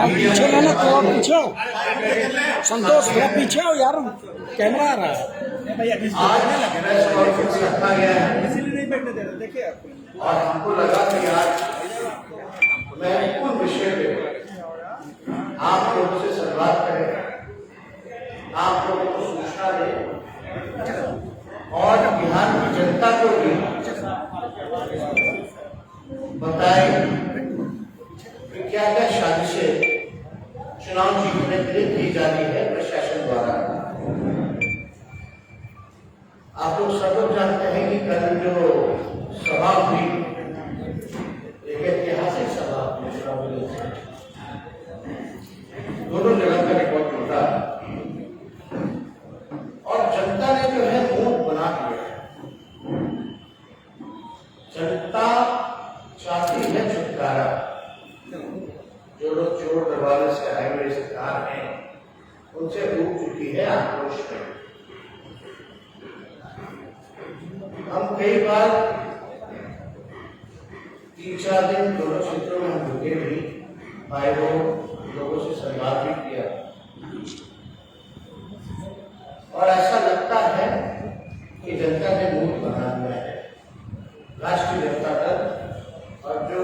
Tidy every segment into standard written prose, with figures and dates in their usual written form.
पीछे लेना, थोड़ा पीछे हो संतोष, थोड़ा पीछे हो यार, कैमरा आ रहा है। इसीलिए नहीं बैठने दे रहे, देखिए और हमको लगा कि आज महत्वपूर्ण विषय पे आप लोगों से संवाद करें, आप लोगों को सूचना दें और बिहार की जनता को भी बताएं कि क्या क्या साजिशें चुनाव जीतने के लिए की जा रही है प्रशासन द्वारा। आप लोग सब लोग जानते हैं कि कल जो सभा हुई, एक ऐतिहासिक सभा दोनों जगह का रिकॉर्ड टूटा और जनता ने जो है मुंह बना दिया है। जनता चाहती है छुटकारा। जो लोग चोर दरबारे से आए हुए सरकार हैं उनसे डूब चुकी है आक्रोश में। हम कई बार 3-4 दिन दोनों क्षेत्रों में हम रुके भी, भाई लोगों से संवाद भी किया और ऐसा लगता है कि जनता ने मूड बना दिया है। राष्ट्रीय जनता दल और जो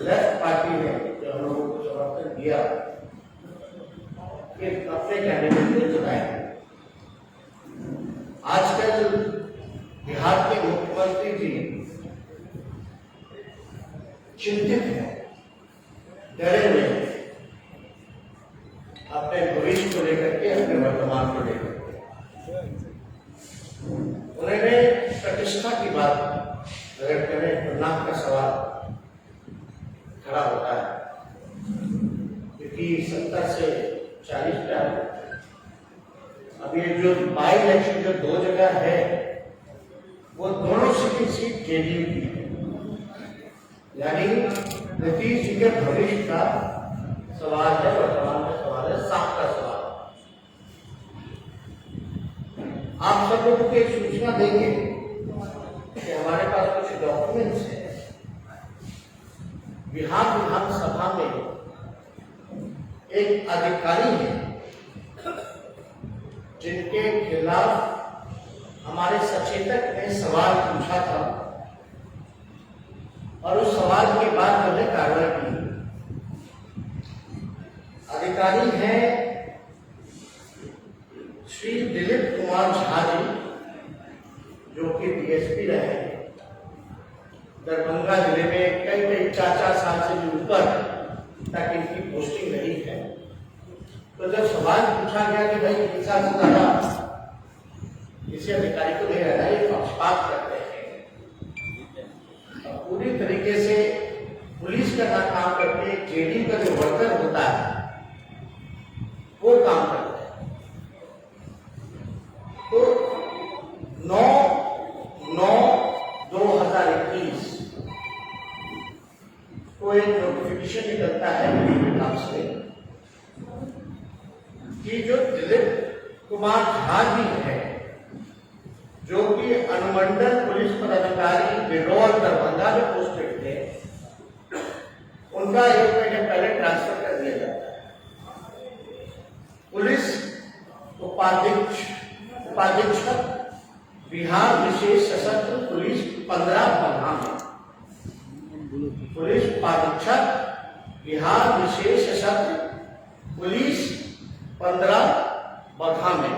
लेफ्ट पार्टी ने जो हम लोगों को समर्थन दिया कि अपने कैंडिडेट को चुनाएं। आजकल बिहार के मुख्यमंत्री जी चिंतित हैं, डरे हुए हैं अपने भविष्य को लेकर के, अपने वर्तमान को लेकर के। उन्होंने प्रतिष्ठा की बात अगर करें तो नाक का सवाल खड़ा होता है, क्योंकि 70 से 40 पे अब ये जो बाई इलेक्शन जो 2 जगह है वो दोनों सीट जेडीयू की है। यानी नीतीश जी के भविष्य का सवाल है, वर्तमान का सवाल है, साफ का सवाल। आप सब लोगों को एक सूचना देंगे कि हमारे पास कुछ डॉक्यूमेंट्स हैं। बिहार विधानसभा में एक अधिकारी है जिनके खिलाफ हमारे सचेतक ने सवाल पूछा था और उस सवाल के बाद उन्होंने कार्रवाई की। अधिकारी हैं श्री दिलीप कुमार झा जी, जो कि डीएसपी रहे हैं दरभंगा जिले में कई 4 साल से भी ऊपर तक इनकी पोस्टिंग रही है। तो जब सवाल पूछा गया कि भाई 3 साल से ज्यादा किसी अधिकारी को नहीं रहना, ये पक्षपात करते हैं, पूरी तरीके से पुलिस का काम करके जेडीयू का जो वर्कर होता है वो काम करते हैं। तो 9/9/2021 को एक नोटिफिकेशन निकलता है नाम से कि जो दिलीप कुमार झा जी है, जो कि अनुमंडल पुलिस पदाधिकारी बिरौल दरभंगा में पोस्टेड थे, उनका 1 महीने पहले ट्रांसफर कर दिया जाता है। पुलिस उपाधीक्षक बिहार विशेष सशस्त्र पुलिस 15 बगहा में, पुलिस उपाधीक्षक बिहार विशेष सशस्त्र पुलिस 15 बगहा में,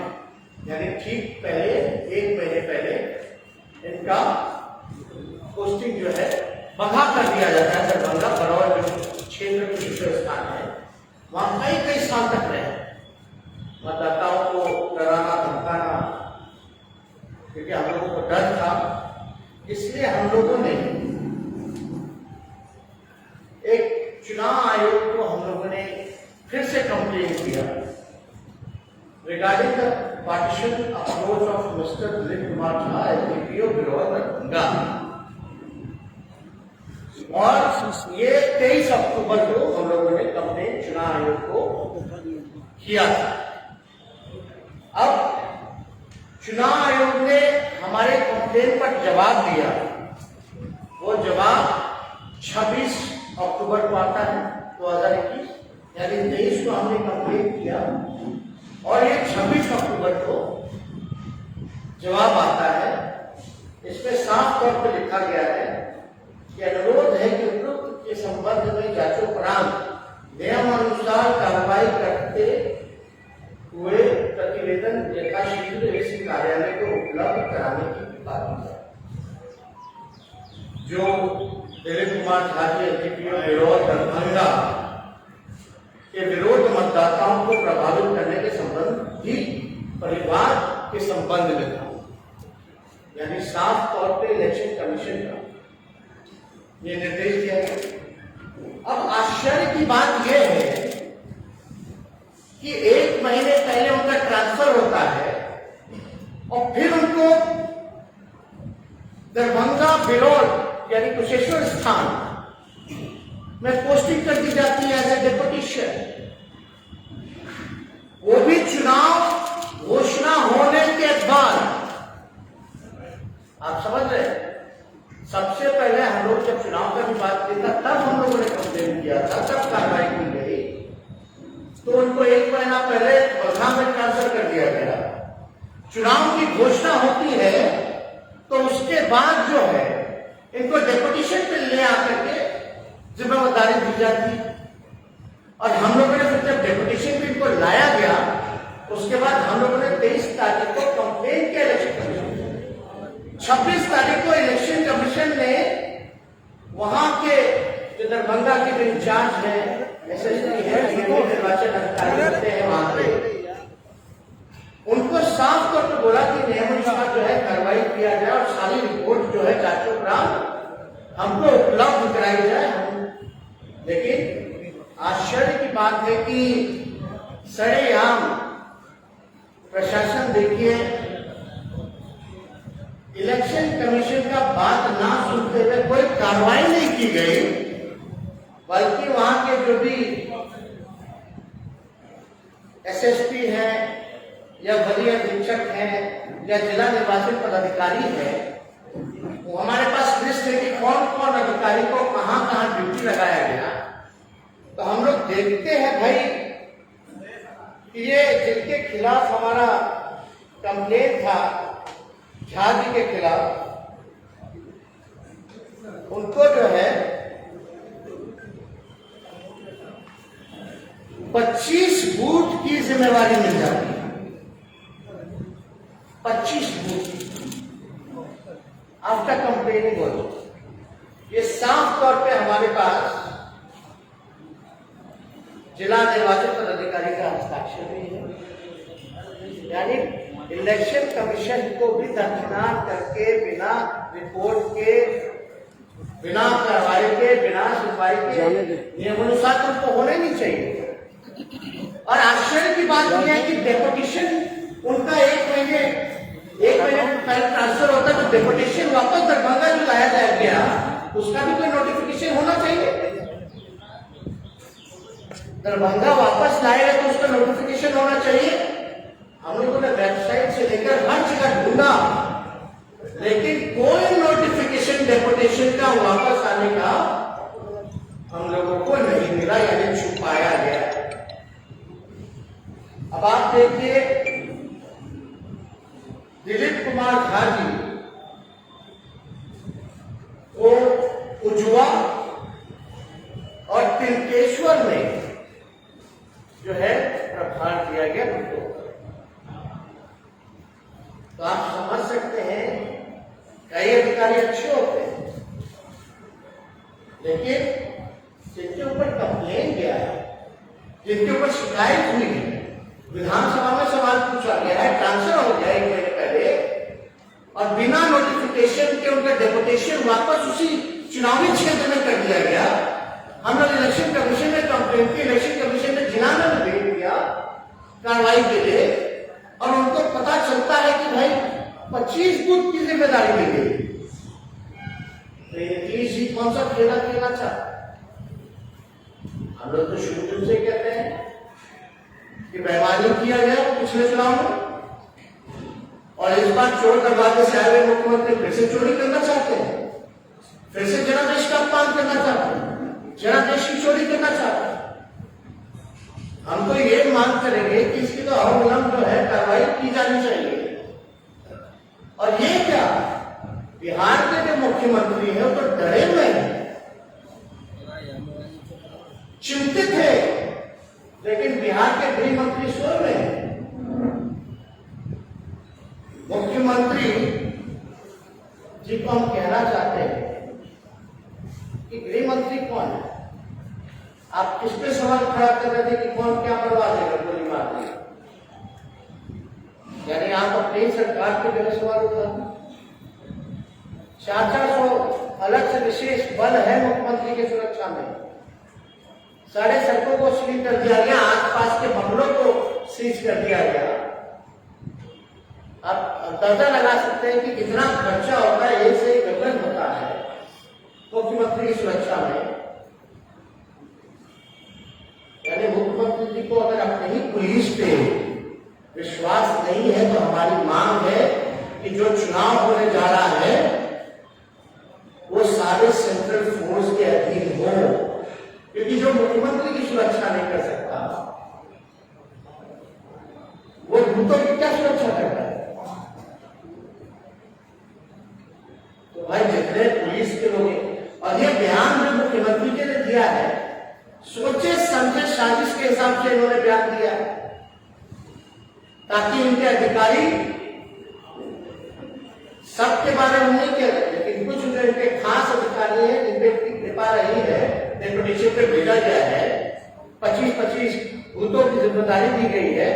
यानी ठीक पहले 1 महीने पहले इनका पोस्टिंग जो है बगहा कर दिया जाता है। दरभंगा बरौल जो क्षेत्र में विशेष स्थान है, वहां कई साल तक रहे, मतदाताओं को डराना धमकाना, क्योंकि हम लोगों को डर था। इसलिए हम लोगों ने एक चुनाव आयोग को हम लोगों ने फिर से कंप्लेन किया regarding the partition approach of Mr. Dilip Kumar Jha as DPO Biraul Darbhanga. और ये 23 अक्टूबर को हम लोगों ने कंप्लेन चुनाव आयोग को किया था। अब चुनाव आयोग ने हमारे कंप्लेन पर जवाब दिया। वो जवाब 26 अक्टूबर को आता है, तो 2021 यानी 23 को हमने कंप्लीट किया और ये 26 अक्टूबर को जवाब आता है। इसमें साफ तौर पर लिखा गया है कि अनुरोध है कि उपरोक्त के संबंध में जांचोपरांत नियमानुसार कार्रवाई करते हुए प्रतिवेदन यथाशीघ्र इसी कार्यालय को उपलब्ध कराने की कृपा की जाए। जो दिलीप कुमार झा जी एसडीपीओ बिरौल दरभंगा के विरोध मतदाताओं को प्रभावित करने के संबंध भी परिवार के संबंध में था, यानी साफ तौर पे इलेक्शन कमीशन का ये निर्देश दिया गया। अब आश्चर्य की बात यह है कि 1 महीने पहले उनका ट्रांसफर होता है और फिर उनको दरभंगा बिरौल यानी कुशेश्वर स्थान में पोस्टिंग कर दी जाती है एज ए डेपुटेशन, वो भी चुनाव घोषणा होने के बाद। आप समझ रहे हैं, सबसे पहले हम लोग जब चुनाव का भी बात की था तब हम लोगों ने कंप्लेन किया था, तब कार्रवाई की गई, तो उनको 1 महीना पहले बलराम में ट्रांसफर कर दिया गया। चुनाव की घोषणा होती है तो उसके बाद जो है इनको डेपुटेशन पे ले आकर के जिम्मेदारी दी जाती, और हम लोगों ने फिर जब डेपुटेशन पे इनको लाया गया उसके बाद हम लोगों ने 23 तारीख को कंप्लेन किया इलेक्शन कमीशन, 26 तारीख को इलेक्शन कमीशन ने वहां के जो दरभंगा के इंचार्ज है, एसएसपी है, निर्वाचन अधिकारी होते हैं वहां पे, उनको साफ तौर पर बोला कि नियमानुसार जो है कार्रवाई किया जाए और सारी रिपोर्ट जो है जांचोपरांत हमको उपलब्ध कराई जाए। लेकिन आश्चर्य की बात है कि सरेआम प्रशासन देखिए इलेक्शन कमीशन का बात ना सुनते हुए कोई कार्रवाई नहीं की गई, बल्कि वहां के जो भी एसएसपी है या वरीय अधीक्षक है या जिला निर्वाचन पदाधिकारी है, वो हमारे पास लिस्ट है कि कौन कौन अधिकारी को कहां कहां ड्यूटी लगाया गया। तो हम लोग देखते हैं भाई कि ये जिनके खिलाफ हमारा कंप्लेन था झा जी के खिलाफ, उनको जो है 25 बूथ की जिम्मेवारी मिल जाती है। 25 बूथ आफ्टर कंप्लेनिंग हो, ये साफ तौर पे हमारे पास जिला निर्वाचन पदाधिकारी का हस्ताक्षर भी है, यानी इलेक्शन कमीशन को भी दरकिनार करके बिना रिपोर्ट के, बिना कार्रवाई के, बिना सुनवाई के नियमानुसार उनको होने नहीं चाहिए। और आश्चर्य की बात यह है कि डेपुटेशन उनका 1 महीने पहले ट्रांसफर होता है, तो डेपुटेशन वापस दरभंगा जो लाया गया उसका भी कोई नोटिफिकेशन होना चाहिए। दरभंगा वापस लाएगा तो उसका नोटिफिकेशन होना चाहिए। हम लोगों ने वेबसाइट से लेकर हर जगह ढूंढा, लेकिन कोई नोटिफिकेशन डेपुटेशन का वापस आने का हम लोगों को नहीं मिला, यानी छुपाया गया। अब आप देखिए दिलीप कुमार झा जी को उजुआ और तिलकेश्वर में जो है प्रभार दिया गया उनको। तो आप समझ सकते हैं कई अधिकारी अच्छे होते हैं, लेकिन जिनके ऊपर कंप्लेन गया है, जिनके ऊपर शिकायत हुई है, विधानसभा में सवाल पूछा गया है, ट्रांसफर हो गया 1 महीने पहले, और बिना नोटिफिकेशन के उनका डेपुटेशन वापस उसी चुनावी क्षेत्र में कर दिया गया। हम लोग इलेक्शन कमीशन में कंप्लेन की, इलेक्शन कमीशन ने जिला में भेज दिया कार्रवाई के लिए, और उनको पता चलता है कि भाई 25 बूथ की जिम्मेदारी दी गई। तो ये 30 ही कौन सा खेला खेलना चाहता? हम लोग तो शुरू से कहते हैं कि बेईमानी किया गया पिछले चुनाव में, और इस बार चोर दरवाजे से आए हुए मुख्यमंत्री फिर से चोरी करना चाहते हैं, फिर से जनादेश का अपमान करना चाहते हैं। जनादेश की चोरी करना चाहता है। हम तो ये मांग करेंगे कि इसकी तो अवलंब जो है कार्रवाई की जानी चाहिए। और ये क्या, बिहार के जो मुख्यमंत्री हैं वो तो डरे हुए हैं, चिंतित है, लेकिन बिहार के गृह मंत्री सो रहे हैं। मुख्यमंत्री जी को हम कहना चाहते हैं कि गृह मंत्री कौन है? आप किस पे सवाल खड़ा कर रहे थे कि कौन क्या करवा देगा, गोली मार देगा? यानी आप अपनी सरकार के जो सवाल उठा 400 अलग से विशेष बल है मुख्यमंत्री की सुरक्षा में। सारे सड़कों को सील कर दिया गया, आसपास के बंगलों को सीज कर दिया गया। आप अंदाजा लगा सकते हैं कि कितना खर्चा होता है, एक से एक गड़बड़ होता है मुख्यमंत्री की सुरक्षा में। यानी मुख्यमंत्री जी को अगर अपने ही पुलिस पे विश्वास नहीं है तो हमारी मांग है कि जो चुनाव होने जा रहा है वो सारे सेंट्रल फोर्स के अधीन हो, क्योंकि जो मुख्यमंत्री की सुरक्षा नहीं कर सकता वो दूतों की क्या सुरक्षा करता है? तो भाई जितने पुलिस के लोग हैं, और ये बयान जो मुख्यमंत्री जी ने दिया है, सोचे समझे साजिश के हिसाब से इन्होंने बयान दिया है ताकि इनके अधिकारी सबके बारे में नहीं कह रहे, लेकिन कुछ जो इनके खास अधिकारी हैं जिनपे कृपा रही है, डेपुटेशन पे भेजा गया है, 25-25 भूतों की जिम्मेदारी दी गई है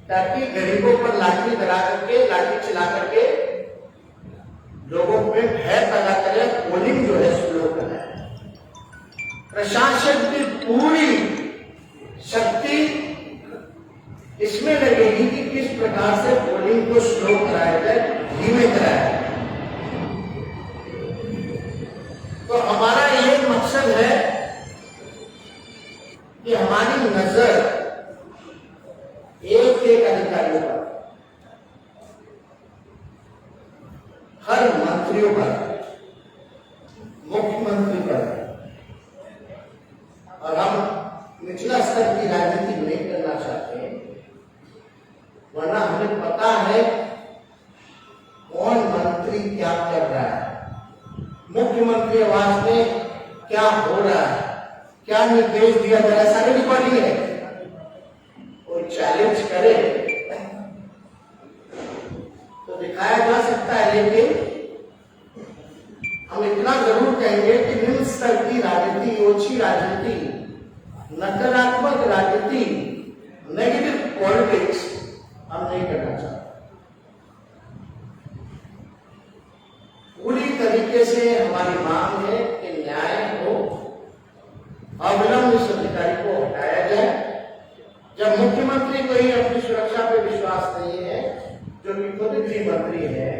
ताकि गरीबों पर लाठी डरा करके, लाठी चला करके लोगों में भय पैदा करे, पोलिंग जो है स्लो कराए। प्रशासन की पूरी शक्ति इसमें लगेगी कि किस प्रकार से पोलिंग को स्लो कराया जाए, धीमे कराया जाए। तो हमारा ये मकसद है कि हमारी नजर एक एक अधिकारियों पर, हर मंत्रियों पर, मुख्यमंत्री पर, और हम निचला स्तर की राजनीति नहीं करना चाहते हैं, वरना हमें पता है कौन मंत्री क्या कर रहा है, मुख्यमंत्री आवास में क्या हो रहा है, क्या निर्देश दिया जा रहा है, सारी रिकॉर्डिंग है। कोई चैलेंज करे तो दिखाया जा सकता है, लेकिन हम इतना जरूर कहेंगे कि निम्न स्तर की राजनीति, ओछी राजनीति, नकारात्मक राजनीति, नेगेटिव पॉलिटिक्स हम नहीं करना चाहते। पूरी तरीके से हमारी मांग है कि न्याय हो, अविलंब इस अधिकारी को हटाया जाए। जब मुख्यमंत्री को ही अपनी सुरक्षा पे विश्वास नहीं है, जो कि खुद गृह मंत्री है,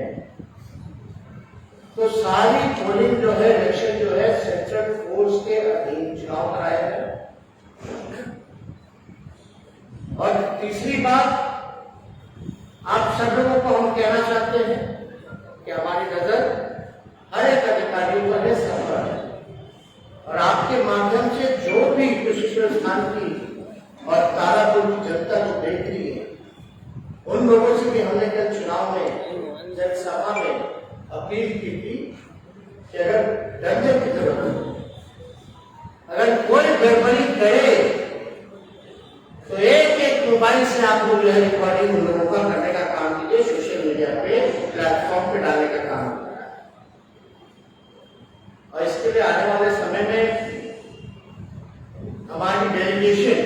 तो सारी पोलिंग जो है, इलेक्शन जो है, सेंट्रल फोर्स के अधीन चुनाव कराया जाए। और तीसरी बात, आप सब लोगों को हम कहना चाहते हैं कि हमारी नजर हर एक अधिकारियों पर है, सब पर है, और आपके माध्यम से जो भी कुशेश्वर स्थान की और तारापुर की जनता को देख रही है, उन लोगों से भी हमने कल चुनाव में, जनसभा में अपील की थी कि अगर डरने की जरूरत हो, अगर कोई गड़बड़ी करे तो एक एक मोबाइल से आप लोग जो है रिकॉर्डिंग उन लोगों का करने का काम कीजिए, सोशल मीडिया पे, प्लेटफॉर्म पे डालने का काम कीजिए। और इसके लिए आने वाले समय में हमारी डेलीगेशन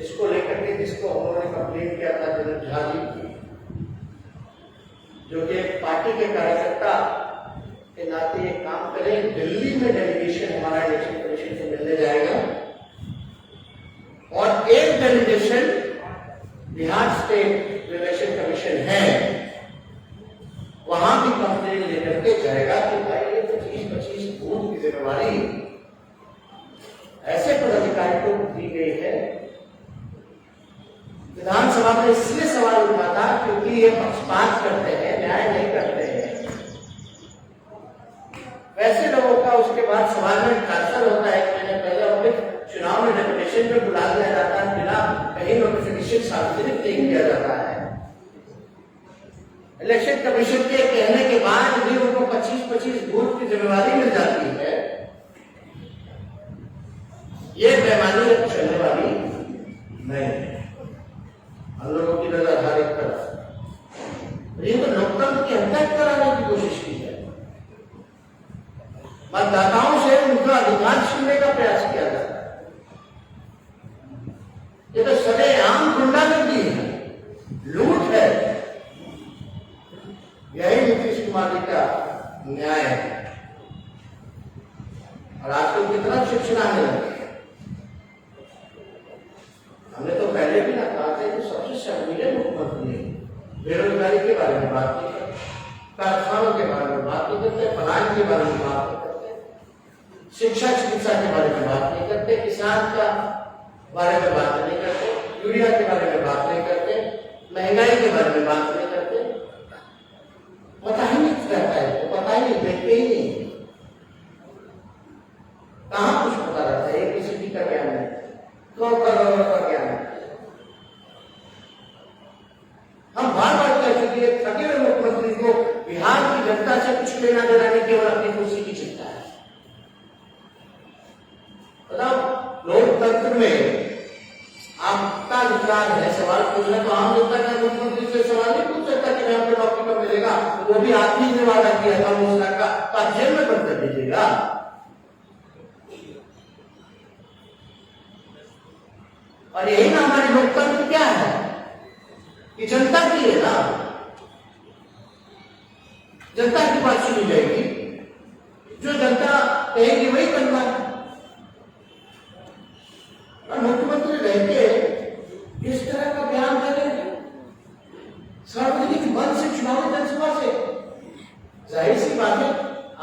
इसको लेकर के, जिसको हम लोगों ने कंप्लेन किया था जनरल झा जी की, जो कि पार्टी के कार्यकर्ता के नाते एक काम करें, दिल्ली में डेलीगेशन हमारा इलेक्शन कमीशन से मिलने जाएगा और एक delegation Bihar state election commission है, वहां भी कंप्लेन लेकर के जाएगा कि भाई ये 25-25 बूथ की जिम्मेवारी ऐसे पदाधिकारी को दी गई है। विधानसभा में इसलिए सवाल उठा था क्योंकि ये पक्षपात करते हैं, न्याय नहीं करते हैं। वैसे लोगों का उसके बाद सवाल में ट्रांसफर होता है, 1 महीने पहले और फिर चुनाव में डेपुटेशन पे बुला दिया जाता है, बिना कहीं नोटिफिकेशन सार्वजनिक नहीं किया जाता है। इलेक्शन कमीशन के कहने के बाद भी उनको 25-25 बूथ की जिम्मेवारी मिल जाती है। ये बेईमानी चलने वाली नहीं, हम लोगों की नजर हर एक तरफ। ये तो लोकतंत्र की हत्या कराने की कोशिश की है, मतदाताओं से उनका अधिकार छीनने का प्रयास किया जाता है। ये तो सरेआम गुंडागर्दी है, लूट है। यही नीतीश कुमार जी का न्याय है। और आजकल कितना शिक्षण आने लगे। हमने तो पहले भी ना कहा था कि सबसे शर्मीले मुख्यमंत्री बेरोजगारी के बारे में बात नहीं करते, कारखानों के बारे में बात नहीं करते, पलायन के बारे में बात नहीं करते, शिक्षा चिकित्सा के बारे में बात नहीं करते, किसान का बारे में बात नहीं करते, यूरिया के बारे में बात नहीं करते, महंगाई के बारे में बात नहीं करते। पता ही नहीं रहता है, तो पता ही नहीं, देखते ही नहीं, कहां कुछ पता रहता है। ABCD का ज्ञान है, तो का ज्ञान है। हम बार बार कह चुके हैं, थके हुए मुख्यमंत्री को बिहार की जनता से कुछ लेना देना नहीं, केवल अपनी कुर्सी की चिंता है। मतलब लोकतंत्र में आपका अधिकार है सवाल पूछना, तो आम जनता का मुख्यमंत्री से सवाल नहीं पूछ सकता कि मैं आपको नौकरी पर मिलेगा, वो भी आपने ने वादा किया था, मुझे का जेल में बंद कर दीजिएगा। और यही ना हमारी लोकतंत्र क्या है कि जनता की है ना, जनता की बात सुनी जाएगी, जो जनता कहेगी वही करना है। और मुख्यमंत्री रहते इस तरह का बयान दे रहे हैं सार्वजनिक मन से, चुनावी जनसभा से, जाहिर सी बात है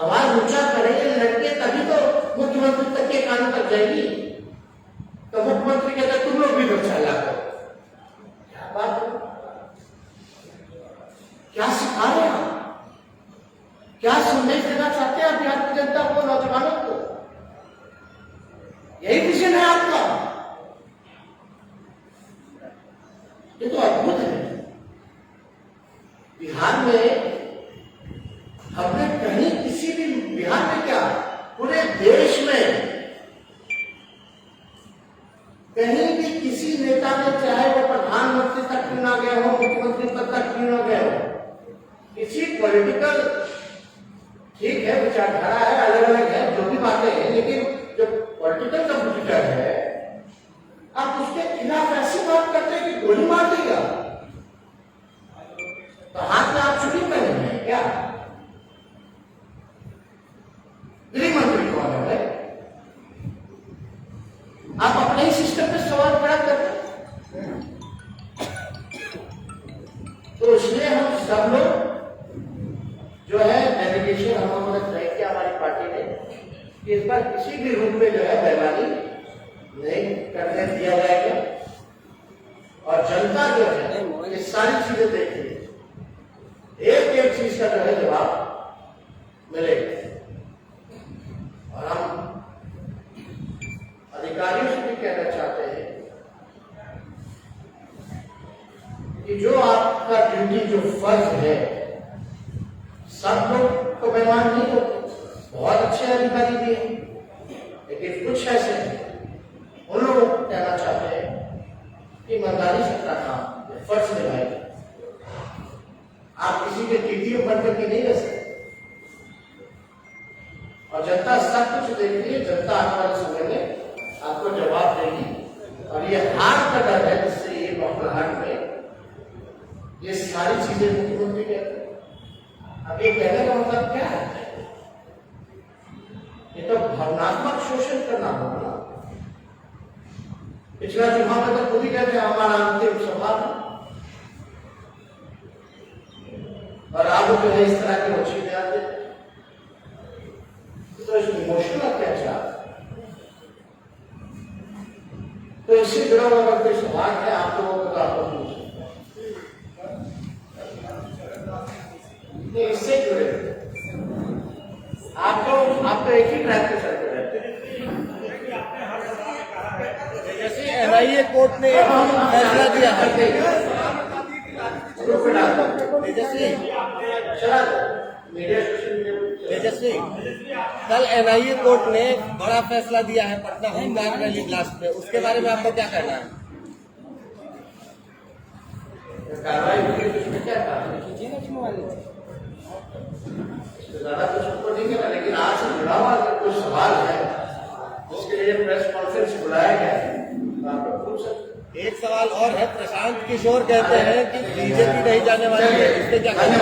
आवाज ऊंचा करेंगे लड़के तभी तो मुख्यमंत्री तक के कान तक जाएगी। तो मुख्यमंत्री कहते तुम लोग भी दर्शाया करो, क्या बात है, क्या सिखा रहे हैं आप, क्या संदेश देना चाहते हैं बिहार की जनता को, नौजवानों को? यही विजन है आपका? ये तो अद्भुत है। बिहार में हमने कहीं किसी भी, बिहार में क्या पूरे देश में कहीं भी किसी नेता ने, चाहे वो प्रधानमंत्री तक क्यों ना गए हो, मुख्यमंत्री पद तक क्यों ना गए हो, किसी पॉलिटिकल, ठीक है विचारधारा है, अलग अलग है, जो भी बातें हैं, लेकिन जो पॉलिटिकल कंप्यूटर है आप उसके खिलाफ ऐसी बात करते हैं कि गोली मार देगा, तो हाथ में आप छुट्टी पहने हैं क्या? गृह मंत्री कौन है भाई? आप अपने ही सिस्टम पे सवाल खड़ा करते हैं। तो इसलिए हम सब लोग जो है डेलीगेशन हमने तय किया हमारी पार्टी ने कि इस बार किसी भी रूप में जो है बेईमानी नहीं करने दिया जाएगा। और जनता जो है ये सारी चीजें देख रही है, एक एक चीज का जो है जवाब मिलेगा। और हम अधिकारियों से भी कहना चाहते हैं कि जो आपका ड्यूटी, जो फर्ज है, सब लोग तो बेईमान नहीं होते, बहुत अच्छे अधिकारी भी हैं, लेकिन कुछ ऐसे उन लोगों को कहना चाहते हैं कि ईमानदारी से अपना काम फर्ज निभाएगा। आप किसी के टीटीओ बनकर के नहीं रह सकते। और जनता सब कुछ देख रही है, जनता आने वाले समय में आपको जवाब देगी। और ये हार का डर है जिससे ये बौखलाहट में ये सारी चीजें मुख्यमंत्री कहते हैं। अब ये कहने का मतलब क्या है? ये तो भावनात्मक शोषण करना होगा ना। पिछला चुनाव में तो खुद ही कहते हैं हमारा अंतिम सभा था, और आप जो है इस तरह की मछली दे आते, तो इमोशनल अत्याचार। तो इससे जुड़ा हुआ अगर कोई सवाल है आप लोगों को, तो आपको पूछ इससे जुड़े आप लोग आप तो एक ही ट्रैक पे चलते रहते हैं। जैसे एनआईए कोर्ट ने एक फैसला दिया है, ग्रुप में डालता हूं। तेजस्वी चला मीडिया सोशल मीडिया पे तेजस्वी कल एनआईए कोर्ट ने बड़ा फैसला दिया है पटना होमगार्ड रैली ब्लास्ट में, उसके बारे में आपको क्या कहना है? कार्रवाई हुई है, इसमें क्या कहा? इससे ज्यादा कुछ हमको नहीं कहना, लेकिन आज से जुड़ा हुआ अगर कोई सवाल है उसके लिए प्रेस कॉन्फ्रेंस बुलाया गया है, तो आप लोग पूछ सकते हैं। एक सवाल और है, प्रशांत किशोर कहते हैं कि बीजेपी नहीं जाने वाली है, इससे क्या कहना है?